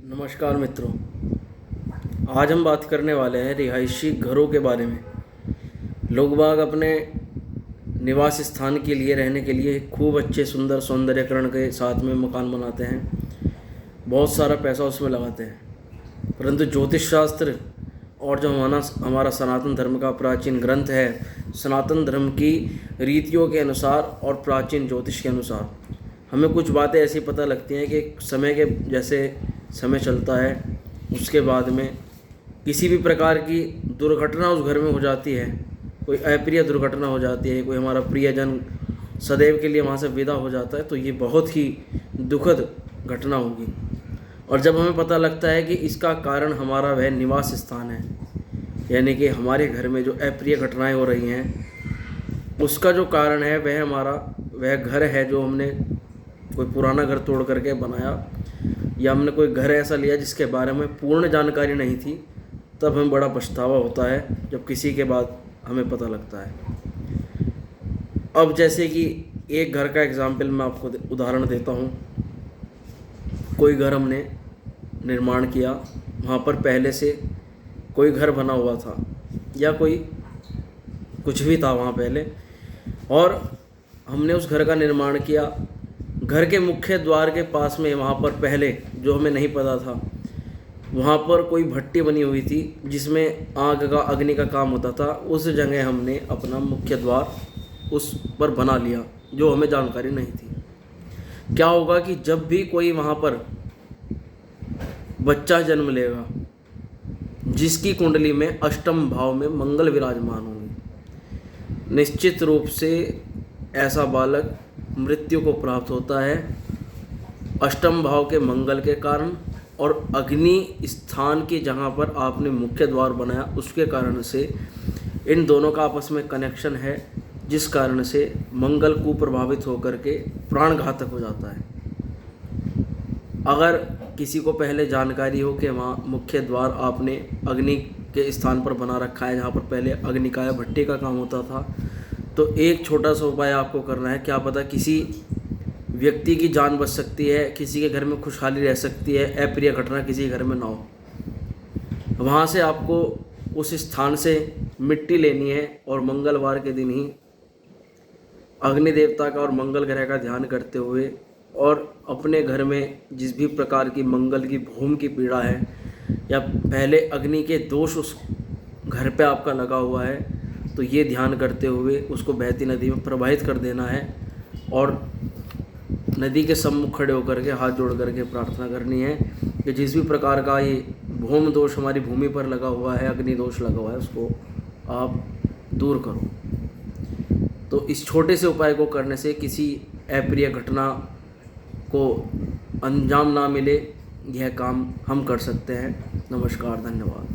नमस्कार मित्रों। आज हम बात करने वाले हैं रिहायशी घरों के बारे में। लोग बाग अपने निवास स्थान के लिए रहने के लिए खूब अच्छे सुंदर सौंदर्यकरण के साथ में मकान बनाते हैं, बहुत सारा पैसा उसमें लगाते हैं। परंतु ज्योतिष शास्त्र और जो हमारा सनातन धर्म का प्राचीन ग्रंथ है, सनातन धर्म की रीतियों के अनुसार और प्राचीन ज्योतिष के अनुसार हमें कुछ बातें ऐसी पता लगती हैं कि समय के जैसे समय चलता है उसके बाद में किसी भी प्रकार की दुर्घटना उस घर में हो जाती है, कोई अप्रिय दुर्घटना हो जाती है, कोई हमारा प्रियजन सदैव के लिए वहाँ से विदा हो जाता है, तो ये बहुत ही दुखद घटना होगी। और जब हमें पता लगता है कि इसका कारण हमारा वह निवास स्थान है, यानी कि हमारे घर में जो अप्रिय घटनाएं हो रही हैं उसका जो कारण है वह घर है जो हमने कोई पुराना घर तोड़ करके बनाया, या हमने कोई घर ऐसा लिया जिसके बारे में पूर्ण जानकारी नहीं थी। तब हमें बड़ा पछतावा होता है जब किसी के बाद हमें पता लगता है। अब जैसे कि एक घर का एग्जाम्पल मैं आपको उदाहरण देता हूँ। कोई घर हमने निर्माण किया, वहाँ पर पहले से कोई घर बना हुआ था या कोई कुछ भी था वहाँ पहले, और हमने उस घर का निर्माण किया। घर के मुख्य द्वार के पास में वहाँ पर पहले, जो हमें नहीं पता था, वहाँ पर कोई भट्टी बनी हुई थी जिसमें आग का अग्नि का काम होता था। उस जगह हमने अपना मुख्य द्वार उस पर बना लिया, जो हमें जानकारी नहीं थी। क्या होगा कि जब भी कोई वहाँ पर बच्चा जन्म लेगा जिसकी कुंडली में अष्टम भाव में मंगल विराजमान होंगे, निश्चित रूप से ऐसा बालक मृत्यु को प्राप्त होता है अष्टम भाव के मंगल के कारण, और अग्नि स्थान की जहाँ पर आपने मुख्य द्वार बनाया उसके कारण से इन दोनों का आपस में कनेक्शन है, जिस कारण से मंगल कुप्रभावित होकर के प्राण घातक हो जाता है। अगर किसी को पहले जानकारी हो कि वहाँ मुख्य द्वार आपने अग्नि के स्थान पर बना रखा है जहाँ पर पहले अग्निकाय भट्टी का काम होता था, तो एक छोटा सा उपाय आपको करना है। क्या पता किसी व्यक्ति की जान बच सकती है, किसी के घर में खुशहाली रह सकती है, अप्रिय घटना किसी घर में ना हो। वहाँ से आपको उस स्थान से मिट्टी लेनी है और मंगलवार के दिन ही अग्नि देवता का और मंगल ग्रह का ध्यान करते हुए, और अपने घर में जिस भी प्रकार की मंगल की भूम की पीड़ा है या पहले अग्नि के दोष उस घर पे आपका लगा हुआ है, तो ये ध्यान करते हुए उसको बहती नदी में प्रवाहित कर देना है और नदी के सम्मुख खड़े होकर के हाथ जोड़ करके प्रार्थना करनी है कि जिस भी प्रकार का ये भूम दोष हमारी भूमि पर लगा हुआ है, अग्नि दोष लगा हुआ है, उसको आप दूर करो। तो इस छोटे से उपाय को करने से किसी अप्रिय घटना को अंजाम ना मिले, यह काम हम कर सकते हैं। नमस्कार, धन्यवाद।